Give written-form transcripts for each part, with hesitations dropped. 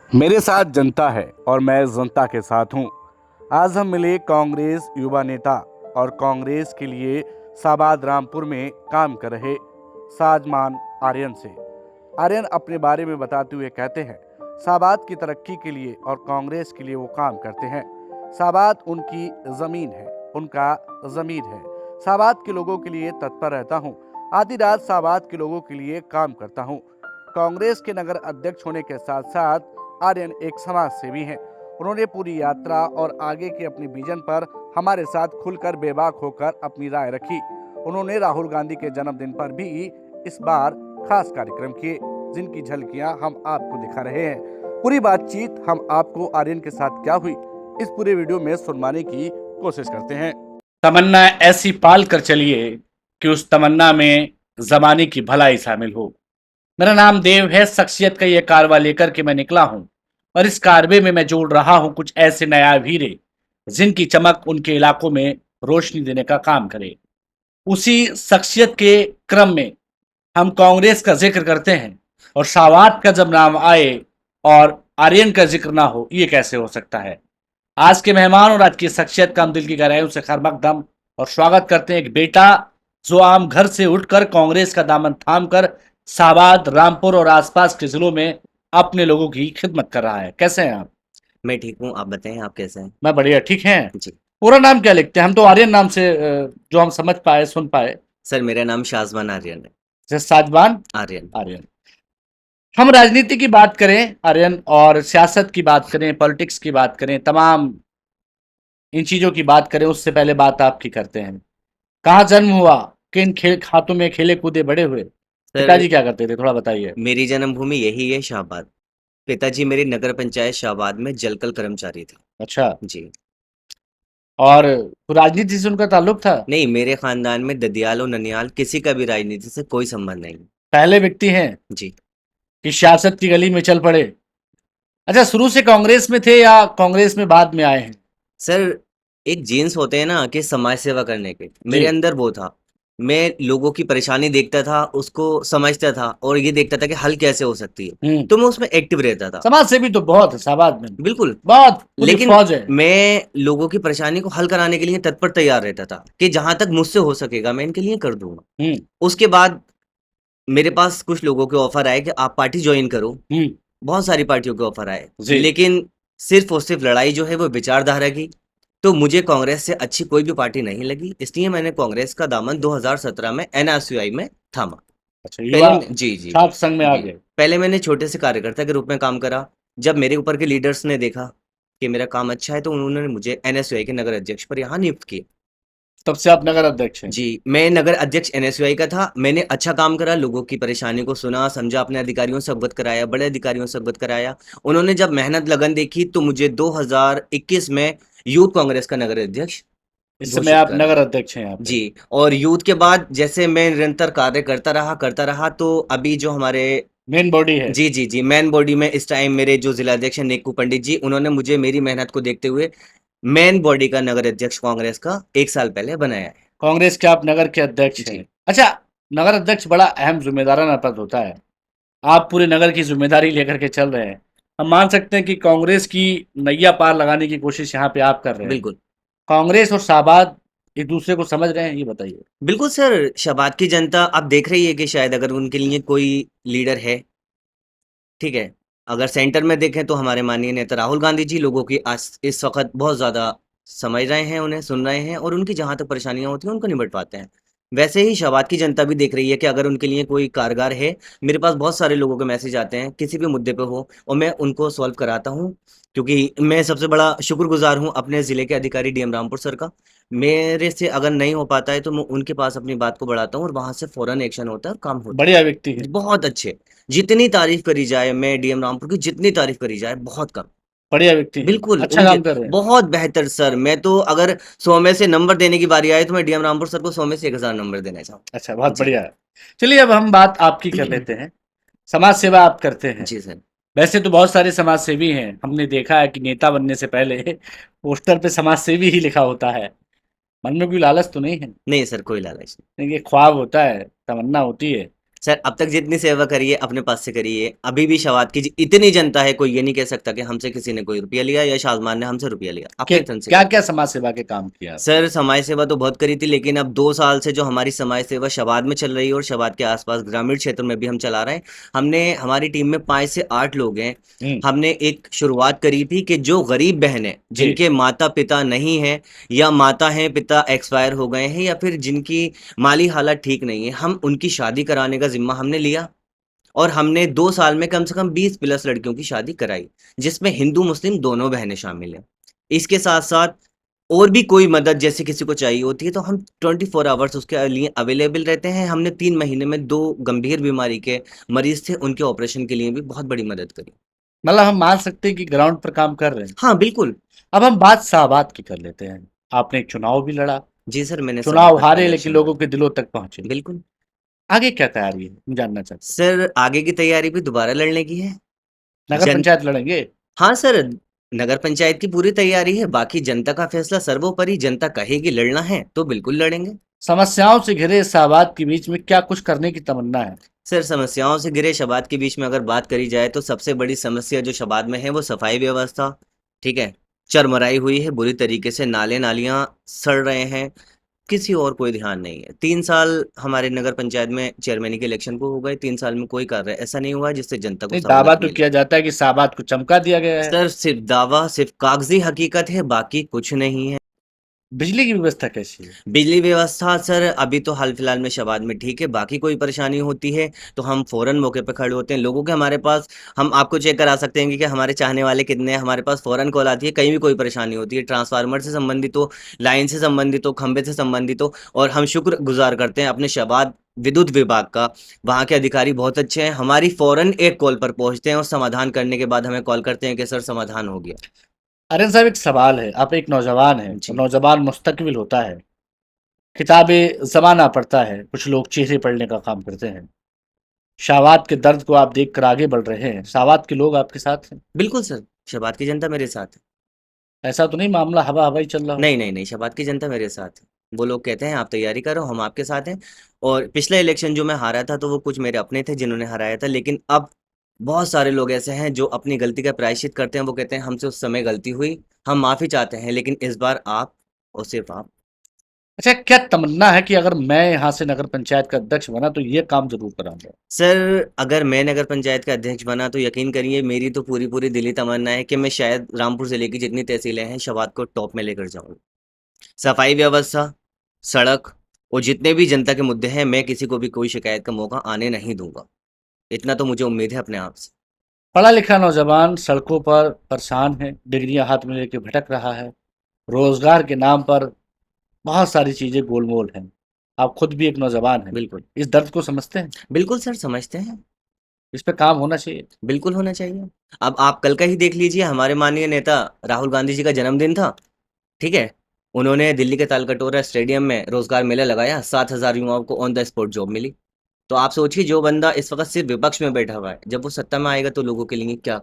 मेरे साथ जनता है और मैं जनता के साथ हूँ। आज हम मिले कांग्रेस युवा नेता और कांग्रेस के लिए साबाद रामपुर में काम कर रहे साजमान आर्यन से। आर्यन अपने बारे में बताते हुए कहते हैं, साबाद की तरक्की के लिए और कांग्रेस के लिए वो काम करते हैं। साबाद उनकी ज़मीन है, उनका ज़मीर है। साबाद के लोगों के लिए तत्पर रहता हूँ। आधी रात साबाद के लोगों के लिए काम करता हूँ। कांग्रेस के नगर अध्यक्ष होने के साथ साथ आर्यन एक समाज सेवी हैं। उन्होंने पूरी यात्रा और आगे के अपने विजन पर हमारे साथ खुलकर बेबाक होकर अपनी राय रखी। उन्होंने राहुल गांधी के जन्मदिन पर भी इस बार खास कार्यक्रम किए, जिनकी झलकियां हम आपको दिखा रहे हैं। पूरी बातचीत हम आपको आर्यन के साथ क्या हुई, इस पूरे वीडियो में सुनवाने की कोशिश करते हैं। तमन्ना ऐसी पाल कर चलिए कि उस तमन्ना में जमाने की भलाई शामिल हो। मेरा नाम देव है, शख्सियत का ये कारवा लेकर के मैं निकला हूं और इस कारवे में मैं जोड़ रहा हूं कुछ ऐसे नया हीरे जिनकी चमक उनके इलाकों में रोशनी देने का काम करे। उसी शख्सियत के क्रम में हम कांग्रेस का जिक्र करते हैं और सावात का जब नाम आए और आर्यन का जिक्र ना हो, ये कैसे हो सकता है। आज के मेहमान और आज की शख्सियत का हम दिल की गहराइयों से खरमकदम और स्वागत करते हैं। एक बेटा जो आम घर से उठकर कांग्रेस का दामन थामकर साबाद, रामपुर और आसपास के जिलों में अपने लोगों की खिदमत कर रहा है। कैसे हैं आप? मैं ठीक हूँ, आप बताएं आप कैसे हैं? मैं बढ़िया। ठीक हैं? जी। पूरा नाम क्या लिखते हैं? हम तो आर्यन नाम से जो हम समझ पाए, सुन पाए। सर मेरा नाम शाज़बान आर्यन है। जैसे साजबान आर्यन। आर्यन। हम राजनीति की बात करें आर्यन, और सियासत की बात करें, पॉलिटिक्स की बात करें, तमाम इन चीजों की बात करें, उससे पहले बात आपकी करते हैं। कहाँ जन्म हुआ, किन खेल खातों में खेले कूदे बड़े हुए, सर पिताजी क्या करते थे, थोड़ा बताइए। मेरी जन्मभूमि यही है, शाहबाद। पिताजी मेरे नगर पंचायत शाहबाद में जलकल कर्मचारी था। अच्छा। जी। और राजनीति से उनका ताल्लुक था? नहीं, मेरे खानदान में ददियाल और ननियाल किसी का भी राजनीति से कोई संबंध नहीं। पहले व्यक्ति हैं जी। कि सियासत की गली में चल पड़े। अच्छा, शुरू से कांग्रेस में थे या कांग्रेस में बाद में आए हैं? सर एक जीन्स होते हैं ना कि समाज सेवा करने के, जी। मेरे अंदर वो था। मैं लोगों की परेशानी देखता था, उसको समझता था और ये देखता था कि हल कैसे हो सकती है, तो मैं उसमें एक्टिव रहता था। समाज सेवी तो बहुत है साबाद में, बिल्कुल। बहुत पूरी लेकिन फौज है। मैं लोगों की परेशानी को हल कराने के लिए तत्पर तैयार रहता था कि जहां तक मुझसे हो सकेगा मैं इनके लिए कर दूंगा। हम्म। उसके बाद मेरे पास कुछ लोगों के ऑफर आए कि आप पार्टी ज्वाइन करो। हम्म। बहुत सारी पार्टियों के ऑफर आए, जी। लेकिन सिर्फ और सिर्फ लड़ाई जो है वो विचारधारा की। तो मुझे कांग्रेस से अच्छी कोई भी पार्टी नहीं लगी, इसलिए मैंने कांग्रेस का दामन 2017 में एनएसयूआई में थामा। अच्छा, पहले युवा जी जी छात्र संघ में आ जी गए। पहले मैंने छोटे से कार्यकर्ता के रूप में काम करा। जब मेरे ऊपर के लीडर्स ने देखा कि मेरा काम अच्छा है, तो उन्होंने मुझे एनएसयूआई के नगर अध्यक्ष पर यहाँ नियुक्त किया। तब से आप नगर अध्यक्ष हैं? जी, मैं नगर अध्यक्ष एनएसयूआई का था। मैंने अच्छा काम करा, लोगों की परेशानी को सुना समझा, अपने अधिकारियों से अवगत कराया, बड़े अधिकारियों से अवगत कराया। उन्होंने जब मेहनत लगन देखी तो मुझे 2021 में यूथ कांग्रेस का नगर अध्यक्ष इस समय घोषित आप करा। नगर अध्यक्ष हैं यहाँ पे? जी। और यूथ के बाद जैसे मैं निरंतर कार्य करता रहा, तो अभी जो हमारे मेन बॉडी है। जी जी जी मैन बॉडी में इस टाइम मेरे जो जिला अध्यक्ष हैं नेकू पंडित जी, उन्होंने मुझे मेरी मेहनत को देखते हुए मेन बॉडी का नगर अध्यक्ष कांग्रेस का 1 साल पहले बनाया है। कांग्रेस के आप नगर के अध्यक्ष जी। हैं। अच्छा, नगर अध्यक्ष बड़ा अहम जिम्मेदाराना पद होता है। आप पूरे नगर की जिम्मेदारी लेकर के चल रहे हैं। हम मान सकते हैं कि कांग्रेस की नैया पार लगाने की कोशिश यहाँ पे आप कर रहे हैं। बिल्कुल। कांग्रेस और शाहबाद एक दूसरे को समझ रहे हैं, ये बताइए। बिल्कुल सर, शाबाद की जनता अब देख रही है कि शायद अगर उनके लिए कोई लीडर है, ठीक है। अगर सेंटर में देखें तो हमारे माननीय नेता राहुल गांधी जी लोगों की आज इस वक्त बहुत ज़्यादा समझ रहे हैं, उन्हें सुन रहे हैं और उनकी जहाँ तक परेशानियाँ होती हैं उनको निपट पाते हैं। वैसे ही शाबाद की जनता भी देख रही है कि अगर उनके लिए कोई कारगर है। मेरे पास बहुत सारे लोगों के मैसेज आते हैं किसी भी मुद्दे पे हो, और मैं उनको सॉल्व कराता हूँ, क्योंकि मैं सबसे बड़ा शुक्रगुजार हूँ अपने ज़िले के अधिकारी डीएम रामपुर सर का। मेरे से अगर नहीं हो पाता है तो मैं उनके पास अपनी बात को बढ़ाता हूँ और वहाँ से फ़ौरन एक्शन होता है और काम होता है। बढ़िया व्यक्ति है। बहुत अच्छे। जितनी तारीफ करी जाए, मैं डीएम रामपुर की जितनी तारीफ करी जाए बहुत कम। बढ़िया व्यक्ति है। बिल्कुल, अच्छा उनके काम कर रहे हैं। बहुत बेहतर सर। मैं तो अगर 100 में से नंबर देने की बारी आए तो मैं डीएम रामपुर सर को 100 में से 1000 नंबर देना चाहूँगा। अच्छा, बहुत जी। बढ़िया है। चलिए, अब हम बात आपकी कर लेते हैं। समाज सेवा आप करते हैं। जी सर। वैसे तो बहुत सारे समाज सेवी हैं, हमने देखा है कि नेता बनने से पहले पोस्टर पे समाज सेवी ही लिखा होता है। मन में कोई लालच तो नहीं है? नहीं सर, कोई लालच नहीं। नहीं, ये ख्वाब होता है, तमन्ना होती है। सर अब तक जितनी सेवा करी है अपने पास से करी है। अभी भी शवाद की इतनी जनता है, कोई ये नहीं कह सकता कि हमसे किसी ने कोई रुपया लिया या शाजमान ने हमसे रुपया लिया। अपने तन से क्या करी। क्या समाज सेवा के काम किया आपने? सर समाज सेवा तो बहुत करी थी, लेकिन अब 2 साल से जो हमारी समाज सेवा शवाद में चल रही है और शवाद के आसपास ग्रामीण क्षेत्र में भी हम चला रहे हैं। हमने हमारी टीम में 5 से 8 लोग हैं। हम्म, हमने एक शुरुआत करी थी कि जो गरीब बहन है, जी जिनके माता पिता नहीं है या माता हैं पिता एक्सपायर हो गए हैं या फिर जिनकी माली हालत ठीक नहीं है, हम उनकी शादी कराने का जिम्मा हमने लिया और हमने 2 साल में कम से कम 20 प्लस लड़कियों की शादी कराई, जिसमें हिंदू मुस्लिम दोनों बहनें शामिल हैं। इसके साथ साथ और भी कोई मदद जैसे किसी को चाहिए होती है तो हम 24 आवर्स उसके लिए अवेलेबल रहते हैं। हमने 3 महीने में 2 गंभीर बीमारी के मरीज थे, उनके ऑपरेशन के लिए भी बहुत बड़ी मदद करी। मतलब हम मान सकते हैं कि ग्राउंड पर काम कर रहे हैं। हाँ बिल्कुल। अब हम बात शाहबाद की कर लेते हैं। आपने एक चुनाव भी लड़ा, जी सर, मैंने चुनाव सभापति का हारे लेकिन इलेक्शन लोगों लड़ा। के दिलों तक पहुंचे। बिल्कुल। आगे क्या तैयारी है, हम जानना चाहते हैं। सर आगे की तैयारी भी दोबारा लड़ने की है। नगर जन पंचायत लड़ेंगे? हाँ सर, नगर पंचायत की पूरी तैयारी है, बाकी जनता का फैसला सर्वोपरि। जनता कहेगी लड़ना है तो बिल्कुल लड़ेंगे। समस्याओं से घिरे शाहबाद के बीच में क्या कुछ करने की तमन्ना है? सर समस्याओं से घिरे शबाद के बीच में अगर बात करी जाए तो सबसे बड़ी समस्या जो शबाद में है वो सफाई व्यवस्था, ठीक है, चरमराई हुई है बुरी तरीके से, नाले नालियां सड़ रहे हैं, किसी और कोई ध्यान नहीं है। 3 साल हमारे नगर पंचायत में चेयरमैन के इलेक्शन को हो गए, 3 साल में कोई कार्य ऐसा नहीं हुआ है जिससे जनता को नहीं, दावा सहूलत तो मिले। किया जाता है कि शाहबाद को चमका दिया गया है। सर सिर्फ दावा, सिर्फ कागजी हकीकत है, बाकी कुछ नहीं है। बिजली की व्यवस्था कैसी है? बिजली व्यवस्था सर अभी तो हाल फिलहाल में शबाद में ठीक है, बाकी कोई परेशानी होती है तो हम फौरन मौके पे खड़े होते हैं। लोगों के हमारे पास, हम आपको चेक करा सकते हैं कि हमारे चाहने वाले कितने हैं। हमारे पास फौरन कॉल आती है कहीं भी कोई परेशानी होती है, ट्रांसफार्मर से संबंधित हो, लाइन से संबंधित हो, खंभे से संबंधित हो। और हम शुक्र गुजार करते हैं अपने शबाद विद्युत विभाग का, वहाँ के अधिकारी बहुत अच्छे हैं, हमारी फौरन एक कॉल पर पहुंचते हैं और समाधान करने के बाद हमें कॉल करते हैं कि सर समाधान हो गया। आर्यन साहब, एक सवाल है। आप एक नौजवान हैं, जी। तो नौजवान मुस्तकबिल होता है, किताबें जमाना पड़ता है, कुछ लोग चेहरे पढ़ने का काम करते हैं। शाहबाद के दर्द को आप देखकर आगे बढ़ रहे हैं, शाहबाद के लोग आपके साथ हैं? बिल्कुल सर, शबाद की जनता मेरे साथ है। ऐसा तो नहीं मामला हवा हवाई चल रहा हो? नहीं नहीं नहीं, शबाद की जनता मेरे साथ है। वो लोग कहते हैं आप तैयारी करो, हम आपके साथ हैं। और पिछला इलेक्शन जो मैं हारा था तो वो कुछ मेरे अपने थे जिन्होंने हराया था, लेकिन अब बहुत सारे लोग ऐसे हैं जो अपनी गलती का प्रायश्चित करते हैं। वो कहते हैं हमसे उस समय गलती हुई, हम माफ़ी चाहते हैं, लेकिन इस बार आप और सिर्फ आप। अच्छा, क्या तमन्ना है कि अगर मैं यहाँ से नगर पंचायत का अध्यक्ष बना तो ये काम जरूर कराऊंगा? सर अगर मैं नगर पंचायत का अध्यक्ष बना तो यकीन करिए मेरी तो पूरी पूरी दिली तमन्ना है कि मैं शायद रामपुर जिले की जितनी तहसीलें हैं शबाद को टॉप में लेकर जाऊँ। सफाई व्यवस्था, सड़क और जितने भी जनता के मुद्दे हैं, मैं किसी को भी कोई शिकायत का मौका आने नहीं दूंगा। इतना तो मुझे उम्मीद है अपने आप से। पढ़ा लिखा नौजवान सड़कों पर परेशान है, डिग्रियां हाथ में लेके भटक रहा है, रोजगार के नाम पर बहुत सारी चीजें गोलमोल हैं। आप खुद भी एक नौजवान हैं, बिल्कुल। इस दर्द को समझते हैं? बिल्कुल सर समझते हैं। इस पे काम होना चाहिए। बिल्कुल होना चाहिए। अब आप कल का ही देख लीजिए, हमारे माननीय नेता राहुल गांधी जी का जन्मदिन था, ठीक है? उन्होंने दिल्ली के तालकटोरा स्टेडियम में रोजगार मेला लगाया, 7,000 युवाओं को ऑन द स्पॉट जॉब मिली। तो आप सोचिए जो बंदा इस वक्त सिर्फ विपक्ष में बैठा हुआ है, जब वो सत्ता में आएगा तो लोगों के लिए क्या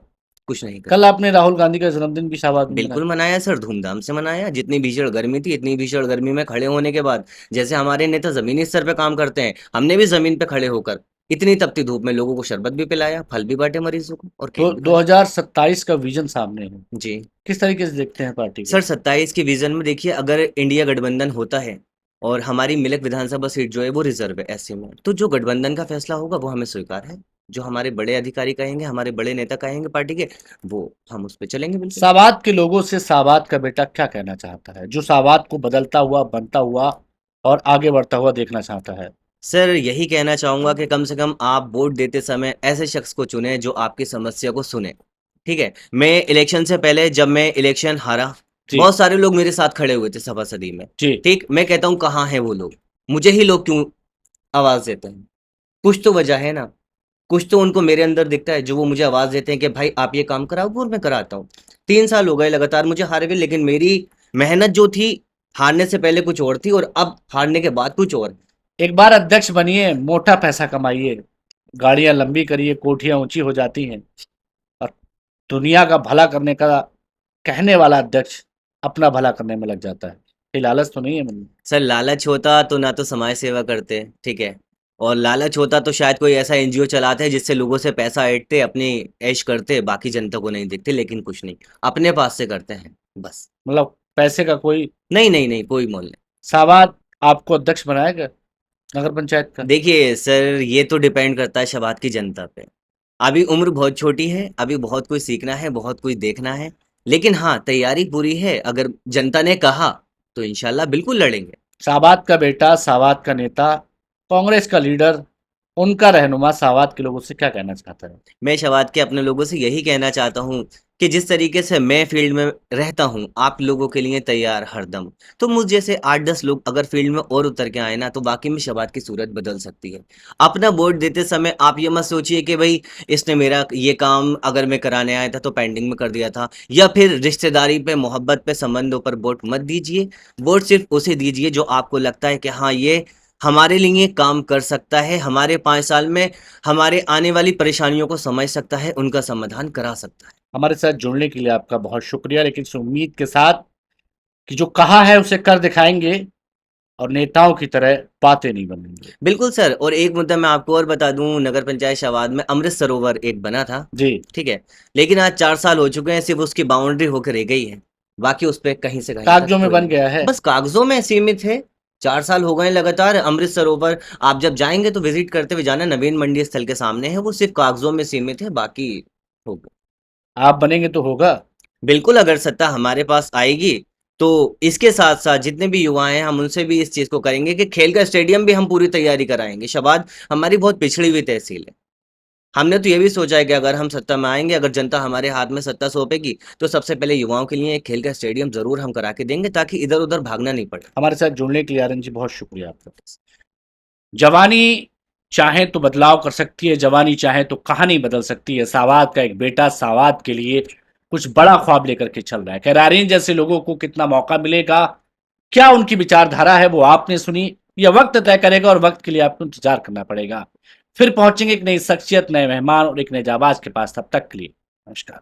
कुछ नहीं करेगा। कल आपने राहुल गांधी का जन्मदिन भी शाहबाद में बिल्कुल मनाया। मनाया सर, धूमधाम से मनाया। जितनी भीषण गर्मी थी, इतनी भीषण गर्मी में खड़े होने के बाद, जैसे हमारे नेता जमीनी स्तर पे काम करते हैं, हमने भी जमीन पे खड़े होकर इतनी तपती धूप में लोगों को शरबत भी पिलाया, फल भी बांटे मरीजों को और तो केक भी खाया। 2027 का विजन सामने है, जी किस तरीके से देखते हैं पार्टी को? सर, 27 के विजन में देखिए, अगर इंडिया गठबंधन होता है और हमारी मिलक विधानसभा सीट जो है वो रिजर्व है ऐसे में, तो जो गठबंधन का फैसला होगा वो हमें स्वीकार है। जो हमारे बड़े अधिकारी कहेंगे, हमारे बड़े नेता कहेंगे पार्टी के, वो हम उस पर चलेंगे बिल्कुल। शाहबाद के लोगों से शाहबाद का बेटा क्या कहना चाहता है, जो शाहबाद को बदलता हुआ, बनता हुआ और आगे बढ़ता हुआ देखना चाहता है? सर यही कहना चाहूंगा कि कम से कम आप वोट देते समय ऐसे शख्स को चुने जो आपकी समस्या को सुने, ठीक है? मैं इलेक्शन से पहले, जब मैं इलेक्शन हारा, जी बहुत सारे लोग मेरे साथ खड़े हुए थे सभासदी में, जी। ठीक? मैं कहता हूँ कहाँ हैं वो लोग, मुझे ही लोग क्यों आवाज देते हैं? कुछ तो वजह है ना, कुछ तो उनको मेरे अंदर दिखता है जो वो मुझे आवाज देते हैं कि भाई आप ये काम कराओगे और मैं कराता हूँ। 3 साल हो गए लगातार मुझे हारे हुए, लेकिन मेरी मेहनत जो थी हारने से पहले कुछ और थी और अब हारने के बाद कुछ और। एक बार अध्यक्ष बनिए, मोटा पैसा कमाइए, गाड़ियां लंबी करिए, कोठियां ऊंची हो जाती हैं, और दुनिया का भला करने का कहने वाला अध्यक्ष अपना भला करने में लग जाता है। ये लालच तो नहीं है मन में? सर लालच होता तो ना तो समाज सेवा करते, ठीक है, और लालच होता तो शायद कोई ऐसा एनजीओ चलाते जिससे लोगों से पैसा ऐंठते, अपनी ऐश करते, बाकी जनता को नहीं देखते, लेकिन कुछ नहीं, अपने पास से करते हैं बस। मतलब पैसे का कोई नहीं नहीं नहीं, कोई मोल नहीं। सावाद आपको अध्यक्ष बनाएगा नगर पंचायत का? देखिए सर, ये तो डिपेंड करता है शबाद की जनता पे। अभी उम्र बहुत छोटी है, अभी बहुत कुछ सीखना है, बहुत कुछ देखना है, लेकिन हाँ, तैयारी पूरी है। अगर जनता ने कहा तो इंशाल्लाह बिल्कुल लड़ेंगे। सावाद का बेटा, सावाद का नेता, कांग्रेस का लीडर, उनका रहनुमा सावाद के लोगों से क्या कहना चाहता है? मैं शबाद के अपने लोगों से यही कहना चाहता हूँ कि जिस तरीके से मैं फील्ड में रहता हूँ, आप लोगों के लिए तैयार हरदम। तो मुझ जैसे 8-10 लोग अगर फील्ड में और उतर के आए ना, तो वाकई में शबाद की सूरत बदल सकती है। अपना वोट देते समय आप ये मत सोचिए कि भाई इसने मेरा ये काम अगर मैं कराने आया था तो पेंडिंग में कर दिया था, या फिर रिश्तेदारी पे, मोहब्बत पे, संबंधों पर वोट मत दीजिए। वोट सिर्फ उसे दीजिए जो आपको लगता है कि हाँ, ये हमारे लिए काम कर सकता है, हमारे 5 साल में हमारे आने वाली परेशानियों को समझ सकता है, उनका समाधान करा सकता है। हमारे साथ जुड़ने के लिए आपका बहुत शुक्रिया, लेकिन इस उम्मीद के साथ कि जो कहा है उसे कर दिखाएंगे और नेताओं की तरह बातें नहीं बनेंगे। बिल्कुल सर, और एक मुद्दा मैं आपको और बता दूं, नगर पंचायत शवाद में अमृत सरोवर एक बना था, जी, ठीक है, लेकिन आज 4 साल हो चुके हैं, सिर्फ उसकी बाउंड्री होकर रह गई है, बाकी उस पे कहीं से कहीं तक कागजों में कोई बन गया है। बस कागजों में सीमित है। 4 साल हो गए लगातार। अमृत सरोवर आप जब जाएंगे तो विजिट करते हुए जाना, नवीन मंडी स्थल के सामने है, वो सिर्फ कागजों में सीमित है, बाकी होगा। आप बनेंगे तो होगा। बिल्कुल, अगर सत्ता हमारे पास आएगी तो इसके साथ साथ जितने भी युवा हैं, हम उनसे भी इस चीज को करेंगे कि खेल का स्टेडियम भी हम पूरी तैयारी कराएंगे। शबाद हमारी बहुत पिछड़ी हुई तहसील है। हमने तो ये भी सोचा है कि अगर हम सत्ता में आएंगे, अगर जनता हमारे हाथ में सत्ता सौंपेगी, तो सबसे पहले युवाओं के लिए एक खेल का स्टेडियम जरूर हम करा के देंगे, ताकि इधर उधर भागना नहीं पड़े। हमारे साथ जुड़ने के लिए आर्यन जी बहुत शुक्रिया आपका। जवानी चाहे तो बदलाव कर सकती है, जवानी चाहे तो कहानी बदल सकती है। सावाद का एक बेटा सावाद के लिए कुछ बड़ा ख्वाब लेकर के चल रहा है। खैर, आर्यन जैसे लोगों को कितना मौका मिलेगा, क्या उनकी विचारधारा है, वो आपने सुनी। यह वक्त तय करेगा और वक्त के लिए आपको इंतजार करना पड़ेगा। फिर पहुंचेंगे एक नई शख्सियत, नए मेहमान और एक नए जाबाज के पास। तब तक के लिए नमस्कार।